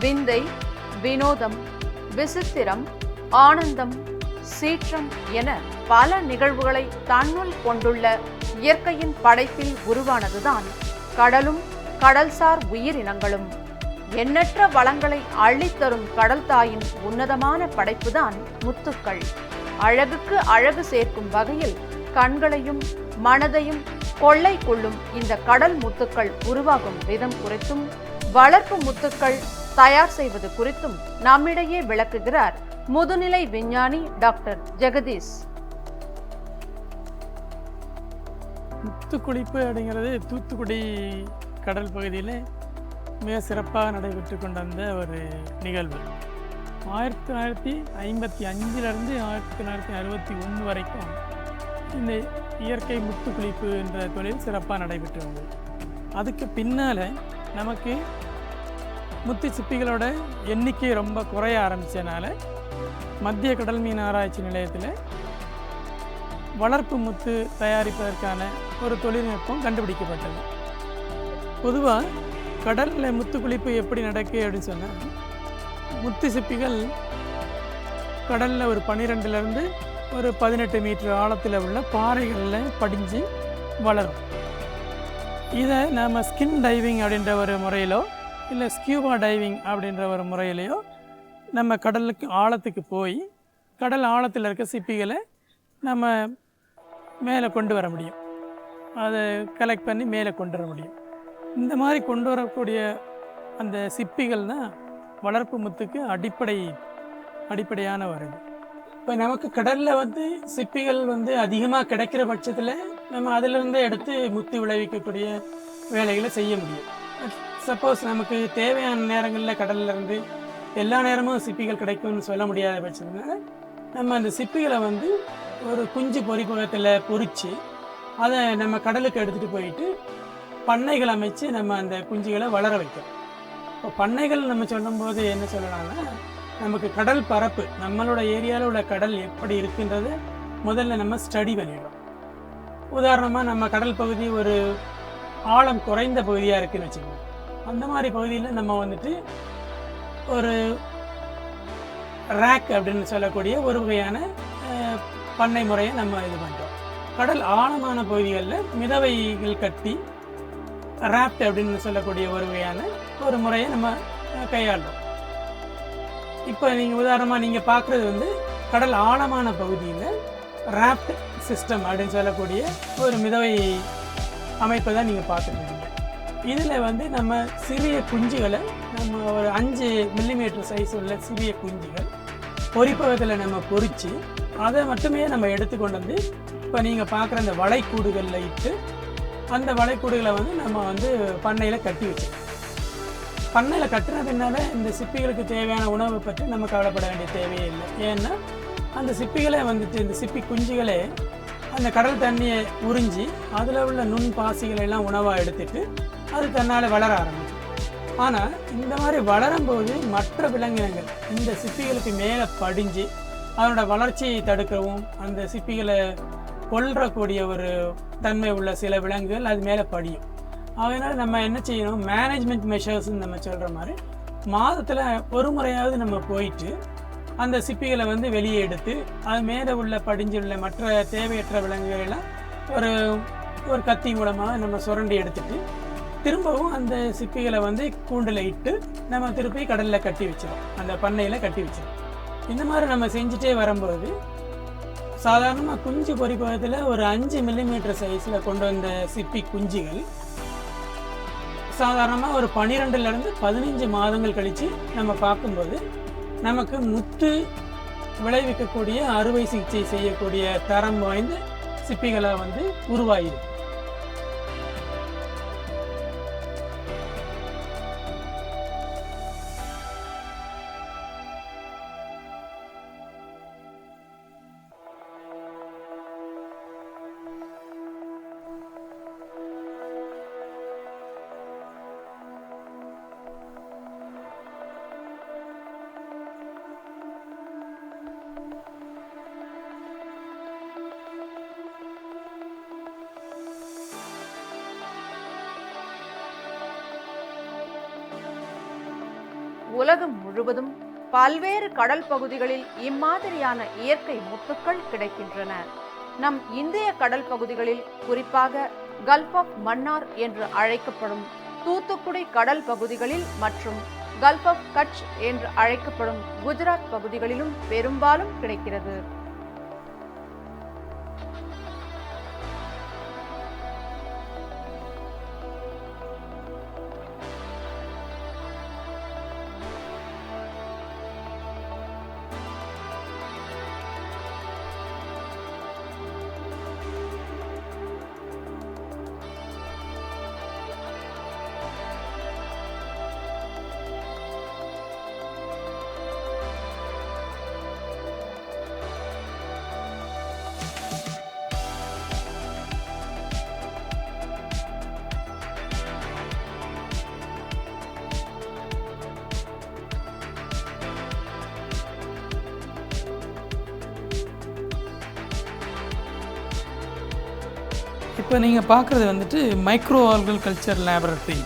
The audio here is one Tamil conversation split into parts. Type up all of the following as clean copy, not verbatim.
விந்தை, வினோதம், விசித்திரம், ஆனந்தம், சீற்றம் என பல நிகழ்வுகளை தன்னுள் கொண்டுள்ள இயற்கையின் படைப்பில் உருவானதுதான் கடலும் கடல்சார் உயிரினங்களும். எண்ணற்ற வளங்களை அள்ளித்தரும் கடல் தாயின் உன்னதமான படைப்புதான் முத்துக்கள். அழகுக்கு அழகு சேர்க்கும் வகையில் கண்களையும் மனதையும் கொள்ளை கொள்ளும் இந்த கடல் முத்துக்கள் உருவாகும் விதம் குறித்தும் வளர்ப்பு முத்துக்கள் தயார் செய்வது குறித்தும் நம்மிடையே விளக்குகிறார் முதுநிலை விஞ்ஞானி டாக்டர் ஜெகதீஷ். முத்துக்குளிப்பு அப்படிங்கிறது தூத்துக்குடி கடல் பகுதியில் மிக சிறப்பாக நடைபெற்று கொண்டிருந்த ஒரு நிகழ்வு. 1955 1961 வரைக்கும் இந்த இயற்கை முத்துக்குளிப்பு என்ற தொழில் சிறப்பாக நடைபெற்று வந்தது. அதுக்கு பின்னால் நமக்கு முத்து சிப்பிகளோட எண்ணிக்கை ரொம்ப குறைய ஆரம்பித்தனால மத்திய கடல் மீன் ஆராய்ச்சி நிலையத்தில் வளர்ப்பு முத்து தயாரிப்பதற்கான ஒரு தொழில்நுட்பம் கண்டுபிடிக்கப்பட்டது. பொதுவாக கடலில் முத்துக்குளிப்பு எப்படி நடக்கு அப்படின்னு சொன்னால், முத்து சிப்பிகள் கடலில் ஒரு 12லேருந்து ஒரு 18 மீட்டர் ஆழத்தில் உள்ள பாறைகளில் படிஞ்சு வளரும். இதை நாம் ஸ்கின் டைவிங் அப்படின்ற ஒரு முறையிலோ இல்லை ஸ்கியூபா டைவிங் அப்படின்ற ஒரு முறையிலையோ நம்ம கடலுக்கு ஆழத்துக்கு போய் கடல் ஆழத்தில் இருக்க சிப்பிகளை நம்ம மேலே கொண்டு வர முடியும். அதை கலெக்ட் பண்ணி மேலே கொண்டு வர முடியும். இந்த மாதிரி கொண்டு வரக்கூடிய அந்த சிப்பிகள் தான் வளர்ப்பு முத்துக்கு அடிப்படையான வருது. இப்போ நமக்கு கடலில் சிப்பிகள் அதிகமாக கிடைக்கிற பட்சத்தில் நம்ம அதிலிருந்தே எடுத்து முத்து விளைவிக்கக்கூடிய வேலைகளை செய்ய முடியும். சப்போஸ் நமக்கு தேவையான நேரங்களில் கடல்லேருந்து எல்லா நேரமும் சிப்பிகள் கிடைக்கும்னு சொல்ல முடியாத பட்சத்தினால நம்ம அந்த சிப்பிகளை ஒரு குஞ்சு பொறிப்பகத்தில் பொறிச்சு அதை நம்ம கடலுக்கு எடுத்துகிட்டு போயிட்டு பண்ணைகள் அமைச்சு நம்ம அந்த குஞ்சுகளை வளர வைக்கிறோம். இப்போ பண்ணைகள் நம்ம சொல்லும்போது என்ன சொல்லலாம்னா, நமக்கு கடல் பரப்பு நம்மளோட ஏரியாவில் உள்ள கடல் எப்படி இருக்குன்றதை முதல்ல நம்ம ஸ்டடி பண்ணிடுறோம். உதாரணமாக நம்ம கடல் பகுதி ஒரு ஆழம் குறைந்த பகுதியாக இருக்குதுன்னு வச்சுக்கோங்க. அந்த மாதிரி பகுதியில் நம்ம ஒரு ரேக் அப்படின்னு சொல்லக்கூடிய ஒரு வகையான பண்ணை முறையை நம்ம இது பண்ணுறோம். கடல் ஆழமான பகுதிகளில் மிதவைகள் கட்டி ராப்ட் அப்படின்னு சொல்லக்கூடிய ஒரு வகையான ஒரு முறையை நம்ம கையாளுறோம். இப்போ நீங்கள் உதாரணமாக நீங்கள் பார்க்குறது கடல் ஆழமான பகுதியில் ராப்ட் சிஸ்டம் அப்படின்னு சொல்லக்கூடிய ஒரு மிதவை அமைப்பை தான் நீங்கள் பார்த்துருக்கீங்க. இதில் நம்ம சிறிய குஞ்சுகளை நம்ம ஒரு 5 மில்லிமீட்டர் சைஸ் உள்ள சிறிய குஞ்சுகள் பொறிப்பகத்தில் நம்ம பொறிச்சு அதை மட்டுமே நம்ம எடுத்துக்கொண்டு இப்போ நீங்கள் பார்க்குற அந்த வளைக்கூடுகளில் இட்டு அந்த வளைக்கூடுகளை நம்ம பண்ணையில் கட்டி வச்சோம். பண்ணையில் கட்டின பின்னால் இந்த சிப்பிகளுக்கு தேவையான உணவை பற்றி நம்ம கவலைப்பட வேண்டிய தேவையே இல்லை. ஏன்னா அந்த சிப்பிகளே இந்த சிப்பி குஞ்சுகளே அந்த கடல் தண்ணியை உறிஞ்சி அதில் உள்ள நுண் பாசிகளை எல்லாம் உணவாக எடுத்துட்டு அது தன்னால் வளர ஆரம்பிக்கும். ஆனால் இந்த மாதிரி வளரும்போது மற்ற விலங்கினங்கள் இந்த சிப்பிகளுக்கு மேலே படிஞ்சு அதனோட வளர்ச்சியை தடுக்கவும் அந்த சிப்பிகளை கொல்றக்கூடிய ஒரு தன்மை உள்ள சில விலங்குகள் அது மேலே படியும். அதனால் நம்ம என்ன செய்யணும், மேனேஜ்மெண்ட் மெஷர்ஸ்ன்னு நம்ம சொல்கிற மாதிரி மாதத்தில் ஒரு முறையாவது நம்ம போயிட்டு அந்த சிப்பிகளை வெளியே எடுத்து அது மேலே உள்ள படிஞ்சுள்ள மற்ற தேவையற்ற விலங்குகளெல்லாம் ஒரு கத்தி மூலமாக நம்ம சுரண்டி எடுத்துட்டு திரும்பவும் அந்த சிப்பிகளை கூண்டில் இட்டு நம்ம திருப்பி கடலில் கட்டி வச்சிடும், அந்த பண்ணையில் கட்டி வச்சிடும். இந்த மாதிரி நம்ம செஞ்சுட்டே வரும்போது சாதாரணமாக குஞ்சு பொறிப்பகத்தில் ஒரு 5 மில்லிமீட்டர் சைஸில் கொண்டு வந்த சிப்பி குஞ்சுகள் சாதாரணமாக ஒரு 12லேருந்து 15 மாதங்கள் கழித்து நம்ம பார்க்கும்போது நமக்கு முத்து விளைவிக்கக்கூடிய அறுவை சிகிச்சை செய்யக்கூடிய தரம் வாய்ந்த சிப்பிகளாக வந்து உருவாகிருக்கு. உலகம் முழுவதும் பல்வேறு கடல் பகுதிகளில் இம்மாதிரியான இயற்கை முத்துக்கள் கிடைக்கின்றன. நம் இந்திய கடல் பகுதிகளில், குறிப்பாக கல்ஃப் ஆஃப் மன்னார் என்று அழைக்கப்படும் தூத்துக்குடி கடல் பகுதிகளில் மற்றும் கல்ஃப் ஆஃப் கட்ச் என்று அழைக்கப்படும் குஜராத் பகுதிகளிலும் பெரும்பாலும் கிடைக்கிறது. இப்போ நீங்கள் பார்க்குறது வந்துட்டு மைக்ரோ ஆல்கல் கல்ச்சர் லேபரட்டரி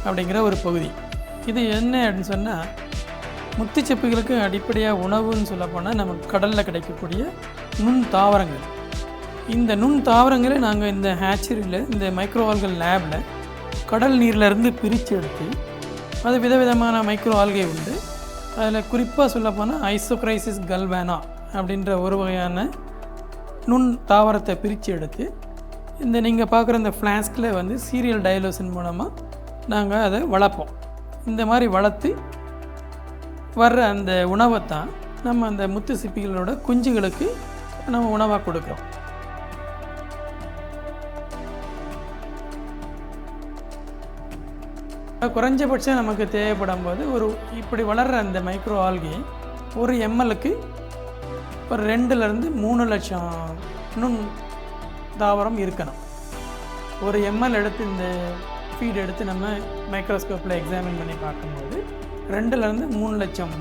அப்படிங்கிற ஒரு பகுதி. இது என்ன அப்படின்னு சொன்னால், முத்துச்செப்புகளுக்கு அடிப்படையாக உணவுன்னு சொல்லப்போனால் நமக்கு கடலில் கிடைக்கக்கூடிய நுண் தாவரங்கள். இந்த நுண் தாவரங்களை நாங்கள் இந்த ஹேச்சரியில், இந்த மைக்ரோ ஆல்கல் லேபில் கடல் நீரிலிருந்து பிரித்து எடுத்து, அது விதவிதமான மைக்ரோ ஆல்கை உண்டு. அதில் குறிப்பாக சொல்லப்போனால் ஐசோக்ரைசிஸ் கல்வானா அப்படின்ற ஒரு வகையான நுண் தாவரத்தை பிரித்து எடுத்து, இந்த நீங்கள் பார்க்குற இந்த ஃப்ளாஸ்கில் வந்து சீரியல் டயலோசின் மூலமாக நாங்கள் அதை வளர்ப்போம். இந்த மாதிரி வளர்த்து வர்ற அந்த உணவை தான் நம்ம அந்த முத்து சிப்பிகளோட குஞ்சுகளுக்கு நம்ம உணவாக கொடுக்குறோம். குறைஞ்சபட்சம் நமக்கு தேவைப்படும் போது இப்படி வளர்கிற அந்த மைக்ரோ ஆல்கே ஒரு எம்எல்க்கு ஒரு 2லேருந்து 3 லட்சம் நுண் தாவரம் இருக்கணும். ஒரு எம்எல் எடுத்து இந்த ஃபீட் எடுத்து நம்ம மைக்ரோஸ்கோப்பில் எக்ஸாமின் பண்ணி பார்க்கும்போது 2லேருந்து 3 லட்சம்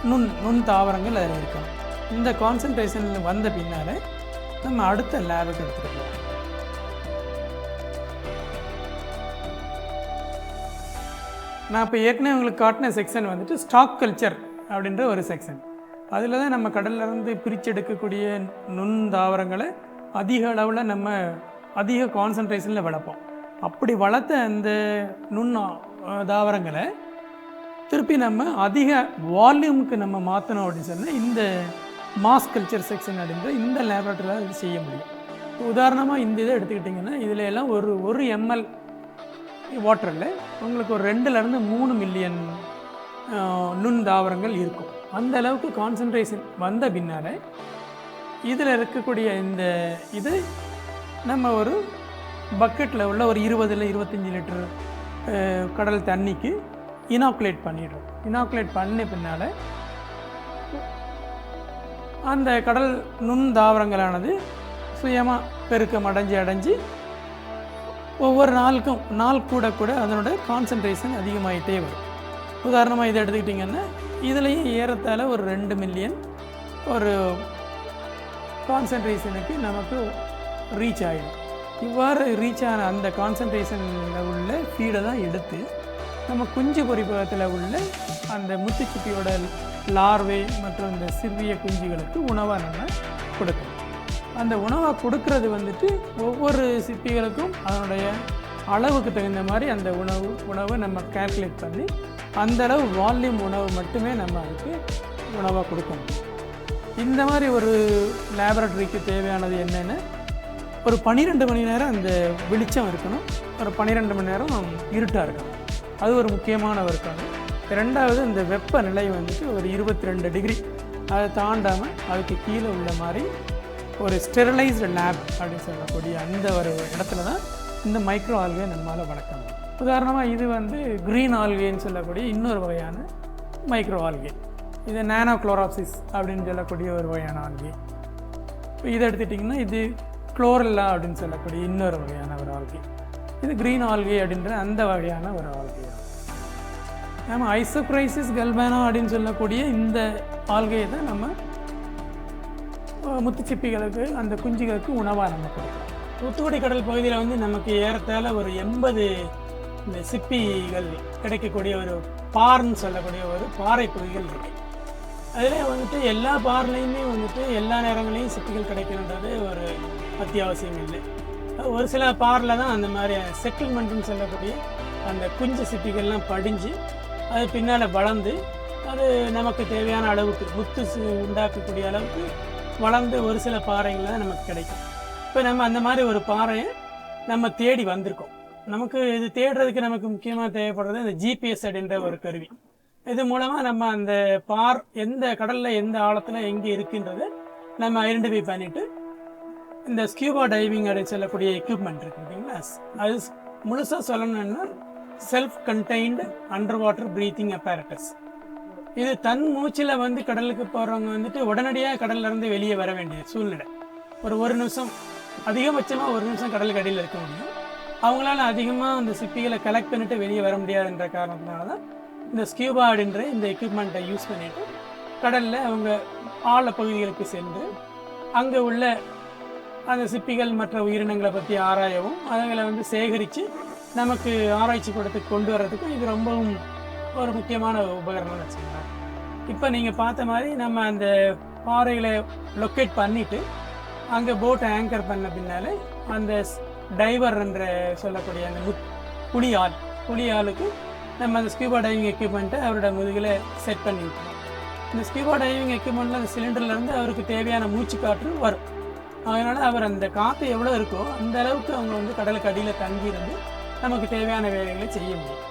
நுண் தாவரங்கள் அதில் இருக்கணும். இந்த கான்சன்ட்ரேஷனில் வந்த பின்னால் நம்ம அடுத்த லேபுக்கு எடுத்துகிட்டு போகலாம். நான் இப்போ ஏற்கனவே உங்களுக்கு காட்டின செக்ஷன் வந்துட்டு ஸ்டாக் கல்ச்சர் அப்படின்ற ஒரு செக்ஷன். அதில் தான் நம்ம கடல்லேருந்து பிரிச்செடுக்கக்கூடிய நுண் தாவரங்களை அதிக அளவில் நம்ம அதிக கான்சன்ட்ரேஷனில் வளர்ப்போம். அப்படி வளர்த்த அந்த நுண் தாவரங்களை திருப்பி நம்ம அதிக வால்யூமுக்கு நம்ம மாற்றணும் அப்படின்னு சொன்னால் இந்த மாஸ் கல்ச்சர் செக்ஷன் அப்படின்ற இந்த லேபரட்டரியில் இது செய்ய முடியும். உதாரணமாக இந்த இதை எடுத்துக்கிட்டிங்கன்னா, இதில் எல்லாம் ஒரு எம்எல் வாட்டரில் உங்களுக்கு ஒரு 2லேருந்து 3 மில்லியன் நுண் தாவரங்கள் இருக்கும். அந்த அளவுக்கு கான்சன்ட்ரேஷன் வந்த பின்னால் இதில் இருக்கக்கூடிய இந்த இது நம்ம ஒரு பக்கெட்டில் உள்ள ஒரு 20-25 லிட்டர் கடல் தண்ணிக்கு இனாக்குலேட் பண்ணிடுறோம். இனாக்குலேட் பண்ண பின்னால் அந்த கடல் நுண் தாவரங்களானது சுயமாக பெருக்கம் அடைஞ்சு ஒவ்வொரு நாள் கூட அதனோட கான்சன்ட்ரேஷன் அதிகமாகிட்டே வரும். உதாரணமாக இதை எடுத்துக்கிட்டிங்கன்னா, இதுலேயும் ஏறத்தாழ ஒரு 2 மில்லியன் ஒரு கான்சன்ட்ரேஷனுக்கு நமக்கு ரீச் ஆகிடும். இவ்வாறு ரீச் ஆன அந்த கான்சன்ட்ரேஷனில் உள்ள ஃபீடை தான் எடுத்து நம்ம குஞ்சு பொறிப்பகத்தில் உள்ள அந்த முத்துச்சிப்பியோட லார்வே மற்றும் இந்த சிறிய குஞ்சுகளுக்கு உணவாக நம்ம கொடுக்கணும். அந்த உணவாக கொடுக்கறது வந்துட்டு ஒவ்வொரு சிப்பிகளுக்கும் அதனுடைய அளவுக்கு தகுந்த மாதிரி அந்த உணவை நம்ம கால்குலேட் பண்ணி அந்தளவு வால்யூம் உணவு மட்டுமே நம்ம அதுக்கு உணவாக கொடுக்க முடியும். இந்த மாதிரி ஒரு லேபரட்டரிக்கு தேவையானது என்னென்னா, ஒரு 12 மணி நேரம் அந்த வெளிச்சம் இருக்கணும், ஒரு 12 மணி நேரம் இருட்டாக இருக்கணும். அது ஒரு முக்கியமான ஒர்க்காகும். 2வது இந்த வெப்பநிலை வந்துட்டு ஒரு 22 டிகிரி அதை தாண்டாமல் அதுக்கு கீழே உள்ள மாதிரி ஒரு ஸ்டெரிலைஸ்டு லேப் அப்படின்னு சொல்லக்கூடிய அந்த ஒரு இடத்துல தான் இந்த மைக்ரோ ஆல்கே நம்மளால் வளர்க்க முடியும். உதாரணமாக இது வந்து க்ரீன் ஆல்கேன்னு சொல்லக்கூடிய இன்னொரு வகையான மைக்ரோ ஆல்கே. இது நானோ குளோராப்சிஸ் அப்படின்னு சொல்லக்கூடிய ஒரு வகையான ஆல்கே. இப்போ இதை எடுத்துட்டிங்கன்னா இது குளோரெல்லா அப்படின்னு சொல்லக்கூடிய இன்னொரு வகையான ஒரு ஆல்கே. இது க்ரீன் ஆல்கே அப்படின்ற அந்த வகையான ஒரு ஆல்கே. நம்ம ஐசோக்ரைசிஸ் கல்பானோ அப்படின்னு சொல்லக்கூடிய இந்த ஆல்கையை தான் நம்ம முத்துச்சிப்பிகளுக்கு அந்த குஞ்சுகளுக்கு உணவாக நம்ம கொடுக்கலாம். தூத்துக்குடி கடல் பகுதியில் வந்து நமக்கு ஏறத்தாழ ஒரு 80 இந்த சிப்பிகள் கிடைக்கக்கூடிய ஒரு பார்ன்னு சொல்லக்கூடிய ஒரு பாறை பகுதிகள் இருக்கு. அதில் வந்துட்டு எல்லா பார்லையுமே வந்துட்டு எல்லா நேரங்களையும் சிப்பிகள் கிடைக்கணுன்றது ஒரு அத்தியாவசியம் இல்லை. ஒரு சில பாரில் தான் அந்த மாதிரி செட்டில்மெண்ட்டுன்னு சொல்லக்கூடிய அந்த குஞ்சு சிப்பிகள்லாம் படிஞ்சு அது பின்னால் வளர்ந்து அது நமக்கு தேவையான அளவுக்கு முத்து உண்டாக்கக்கூடிய அளவுக்கு வளர்ந்து ஒரு சில பாறைகள் தான் நமக்கு கிடைக்கும். இப்போ நம்ம அந்த மாதிரி ஒரு பாறையை நம்ம தேடி வந்திருக்கோம். நமக்கு இது தேடுறதுக்கு நமக்கு முக்கியமாக தேவைப்படுறது இந்த ஜிபிஎஸ் அப்படின்ற ஒரு கருவி. இது மூலமாக நம்ம அந்த பார் எந்த கடலில் எந்த ஆழத்தில் எங்கே இருக்குன்றதை நம்ம ஐடென்டிஃபை பண்ணிவிட்டு இந்த ஸ்கியூபா டைவிங் அப்படின்னு சொல்லக்கூடிய எக்யூப்மெண்ட் இருக்கு பார்த்தீங்களா, அது முழுசாக சொல்லணும்னா self contained under water breathing அப்பேரட்டஸ். இது தன் மூச்சில் வந்து கடலுக்கு போகிறவங்க வந்துட்டு உடனடியாக கடல்லேருந்து வெளியே வர வேண்டிய சூழ்நிலை. ஒரு நிமிஷம் அதிகபட்சமாக 1 நிமிஷம் கடலுக்கு அடியில் இருக்க முடியும். அவங்களால அதிகமாக அந்த சிப்பிகளை கலெக்ட் பண்ணிவிட்டு வெளியே வர முடியாதுன்ற காரணத்தினால தான் இந்த ஸ்கியூபா அப்படின்ற இந்த எக்யூப்மெண்ட்டை யூஸ் பண்ணிவிட்டு கடலில் அவங்க ஆழ பகுதிகளுக்கு சென்று அங்கே உள்ள அந்த சிப்பிகள் மற்ற உயிரினங்களை பற்றி ஆராயவும் அதுங்களை வந்து சேகரித்து நமக்கு ஆராய்ச்சி கூடத்துக்கு கொண்டு வர்றதுக்கும் இது ரொம்பவும் ஒரு முக்கியமான உபகரணம்னு வச்சுக்கலாம். இப்போ நீங்கள் பார்த்த மாதிரி நம்ம அந்த பாறைகளை லொக்கேட் பண்ணிவிட்டு அங்கே போட்டை ஆங்கர் பண்ண பின்னால் அந்த டைவர் என்ற சொல்லக்கூடிய அந்த புலி ஆளுக்கு நம்ம அந்த ஸ்கியூபா டைவிங் எக்யூப்மெண்ட்டை அவரோட முதுகில் செட் பண்ணி விட்டுருவோம். இந்த ஸ்கியூபா டைவிங் எக்யூப்மெண்ட்டில் அந்த சிலிண்டர்லேருந்து அவருக்கு தேவையான மூச்சு காற்று வரும். அதனால் அவர் அந்த காற்று எவ்வளோ இருக்கோ அந்த அளவுக்கு அவங்க வந்து கடலுக்கு அடியில் தங்கியிருந்து நமக்கு தேவையான வேலைகளை செய்ய முடியும்.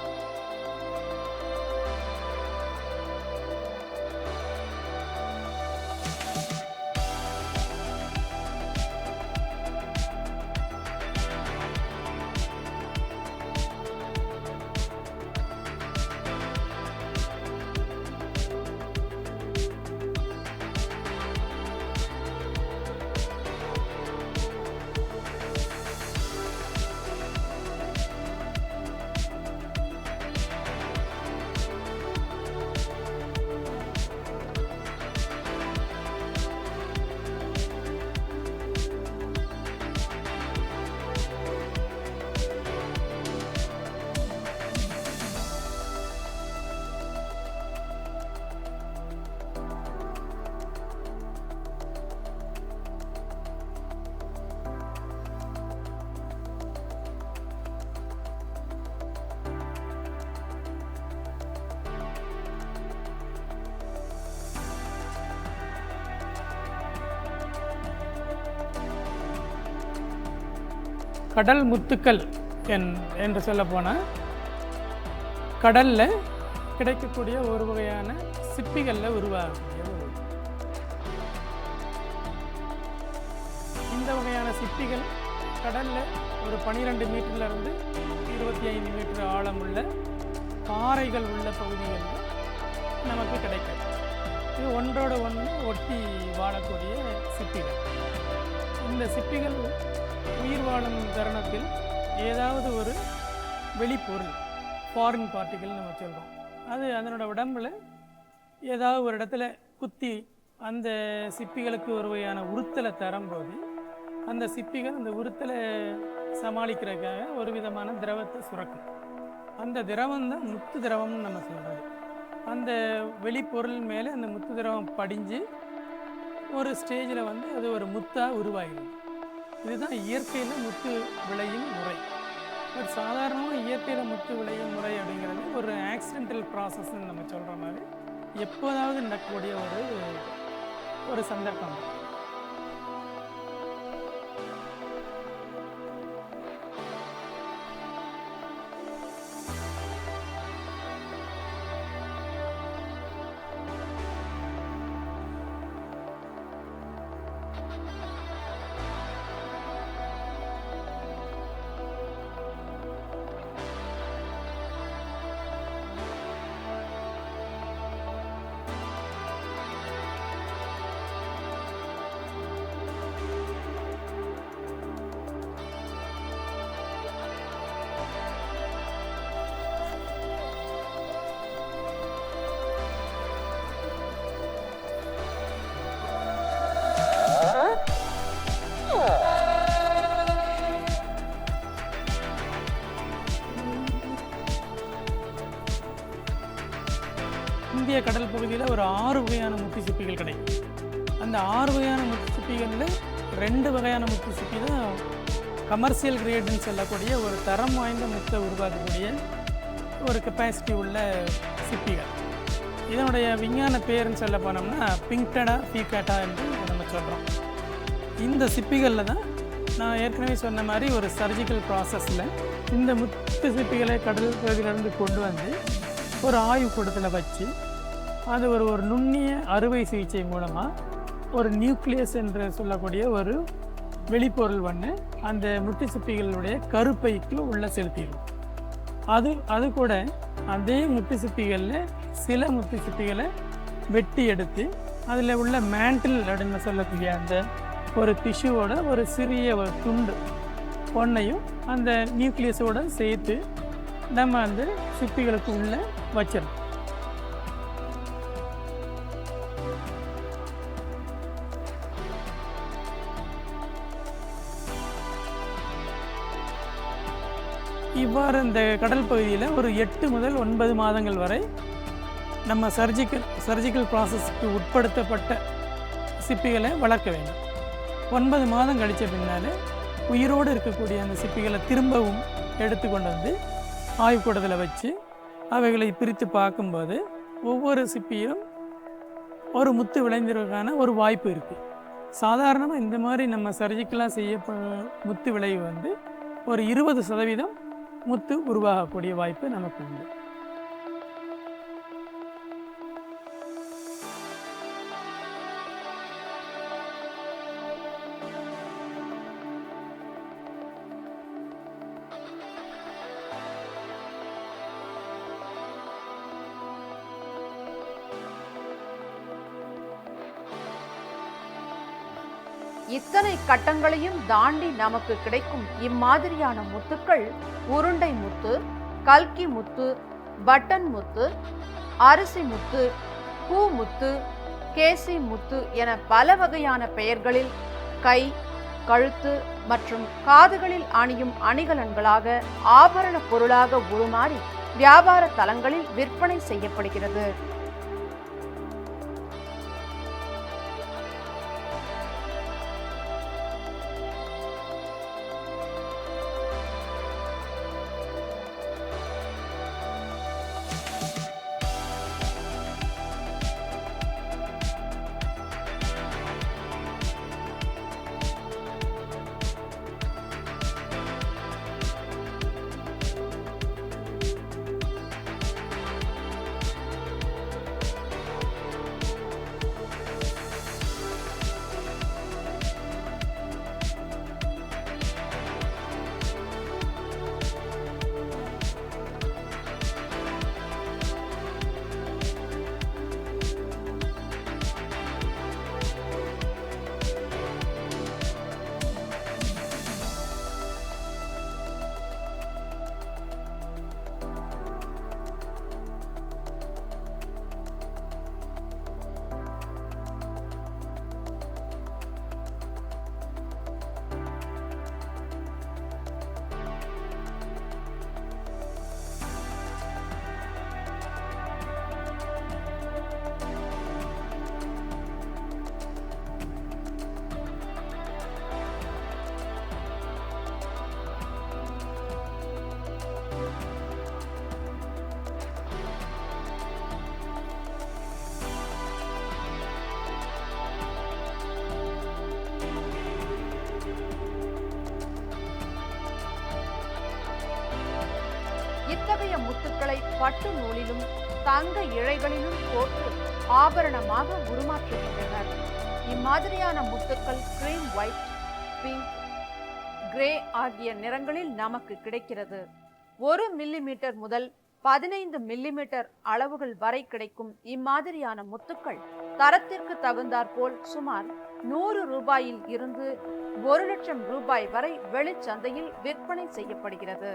கடல் முத்துக்கள் என்று சொல்லப்போனால் கடலில் கிடைக்கக்கூடிய ஒரு வகையான சிப்பிகளில் உருவாகக்கூடிய இந்த வகையான சிப்பிகள் கடலில் ஒரு 12 மீட்டர்லேருந்து 25 மீட்டர் ஆழமுள்ள பாறைகள் உள்ள பகுதிகளில் நமக்கு கிடைக்கும். இது ஒன்றோடு ஒன்று ஒட்டி வாழக்கூடிய சிப்பிகள். இந்த சிப்பிகள் உயிர் வாழும் தருணத்தில் ஏதாவது ஒரு வெளிப்பொருள் ஃபாரின் பார்ட்டிகள் நம்ம சொல்கிறோம், அது அதனோட உடம்பில் ஏதாவது ஒரு இடத்துல குத்தி அந்த சிப்பிகளுக்கு ஒரு வகையான உறுத்தலை தரும்போது அந்த சிப்பிகள் அந்த உறுத்தலை சமாளிக்கிறதுக்காக ஒரு விதமான திரவத்தை சுரக்கும். அந்த திரவம் தான் முத்து திரவம்னு நம்ம சொல்கிறது. அந்த வெளிப்பொருள் மேலே அந்த முத்து திரவம் படிஞ்சு ஒரு ஸ்டேஜில் வந்து அது ஒரு முத்தாக உருவாகிடும். இதுதான் இயற்கையில் முத்து விளையும் முறை. பட் சாதாரணமாக இயற்கையில் முத்து விளையும் முறை அப்படிங்கிறது ஒரு ஆக்சிடென்டல் ப்ராசஸ்ன்னு நம்ம சொல்கிற மாதிரி எப்போதாவது நடக்கக்கூடிய ஒரு சந்தர்ப்பம். வகையான முத்து சிப்பிகள் கிடைக்கும். அந்த 6 வகையான முத்து சிப்பிகளில் 2 வகையான முத்து சிப்பி தான் கமர்ஷியல் கிரேடுன்னு சொல்லக்கூடிய ஒரு தரம் வாய்ந்த முத்தை உருவாக்கக்கூடிய ஒரு கெப்பாசிட்டி உள்ள சிப்பிகள். இதனுடைய விஞ்ஞான பேருன்னு சொல்ல போனோம்னா பிங்டடா ஃபீகாட்டா என்று நம்ம சொல்கிறோம். இந்த சிப்பிகளில் தான் நான் ஏற்கனவே சொன்ன மாதிரி ஒரு சர்ஜிக்கல் ப்ராசஸில் இந்த முத்து சிப்பிகளை கடல் பகுதியிலேருந்து கொண்டு வந்து ஒரு ஆய்வுக்கூடத்தில் வச்சு அது ஒரு நுண்ணிய அறுவை சிகிச்சை மூலமாக ஒரு நியூக்ளியஸ் என்று சொல்லக்கூடிய ஒரு வெளிப்பொருள் அந்த முத்து சிப்பிகளுடைய கருப்பைக்கு உள்ள செலுத்திடும். அது கூட அதே முத்து சிப்பிகளில் சில முத்து சிப்பிகளை வெட்டி எடுத்து அதில் உள்ள மேண்டில் அப்படின்னு சொல்லக்கூடிய அந்த ஒரு டிஷ்யூவோட ஒரு சிறிய ஒரு துண்டு ஒன்றையும் அந்த நியூக்ளியஸோடு சேர்த்து நம்ம அந்த சிப்பிகளுக்கு உள்ளே வச்சிடணும். இவ்வாறு இந்த கடல் பகுதியில் ஒரு 8 முதல் 9 மாதங்கள் வரை நம்ம சர்ஜிக்கல் ப்ராசஸ்க்கு உட்படுத்தப்பட்ட சிப்பிகளை வளர்க்க வேண்டும். 9 மாதம் கழித்த பின்னால் உயிரோடு இருக்கக்கூடிய அந்த சிப்பிகளை திரும்பவும் எடுத்து கொண்டு வந்து ஆய்வுக்கூடத்தில் வச்சு அவைகளை பிரித்து பார்க்கும்போது ஒவ்வொரு சிப்பியும் ஒரு முத்து விளைந்திருக்கான ஒரு வாய்ப்பு இருக்குது. சாதாரணமாக இந்த மாதிரி நம்ம சர்ஜிக்கலாக முத்து விளைவு ஒரு 20% முத்து உருவாகக்கூடிய வாய்ப்பு நமக்கு உண்டு. இத்தனை கட்டங்களையும் தாண்டி நமக்கு கிடைக்கும் இம்மாதிரியான முத்துக்கள் உருண்டை முத்து, கல்கி முத்து, பட்டன் முத்து, அரிசி முத்து, பூ முத்து, கேசி முத்து என பல வகையான பெயர்களில் கை, கழுத்து மற்றும் காதுகளில் அணியும் அணிகலன்களாக ஆபரண பொருளாக உருமாறி வியாபார தலங்களில் விற்பனை செய்யப்படுகிறது. இத்தகைய முத்துக்களை பட்டு நூலிலும் தங்க இழைகளிலும் கோர்த்து ஆபரணமாக உருமாற்றுகின்றனர். இம்மாதிரியான முத்துக்கள் கிரீம் ஒயிட், பிங்க், கிரே ஆகிய நிறங்களில் நமக்கு கிடைக்கிறது. 1 மில்லிமீட்டர் முதல் 15 மில்லிமீட்டர் அளவுகள் வரை கிடைக்கும் இம்மாதிரியான முத்துக்கள் தரத்திற்கு தகுந்தாற்போல் சுமார் 100 ரூபாயில் இருந்து 1 லட்சம் ரூபாய் வரை வெளிச்சந்தையில் விற்பனை செய்யப்படுகிறது.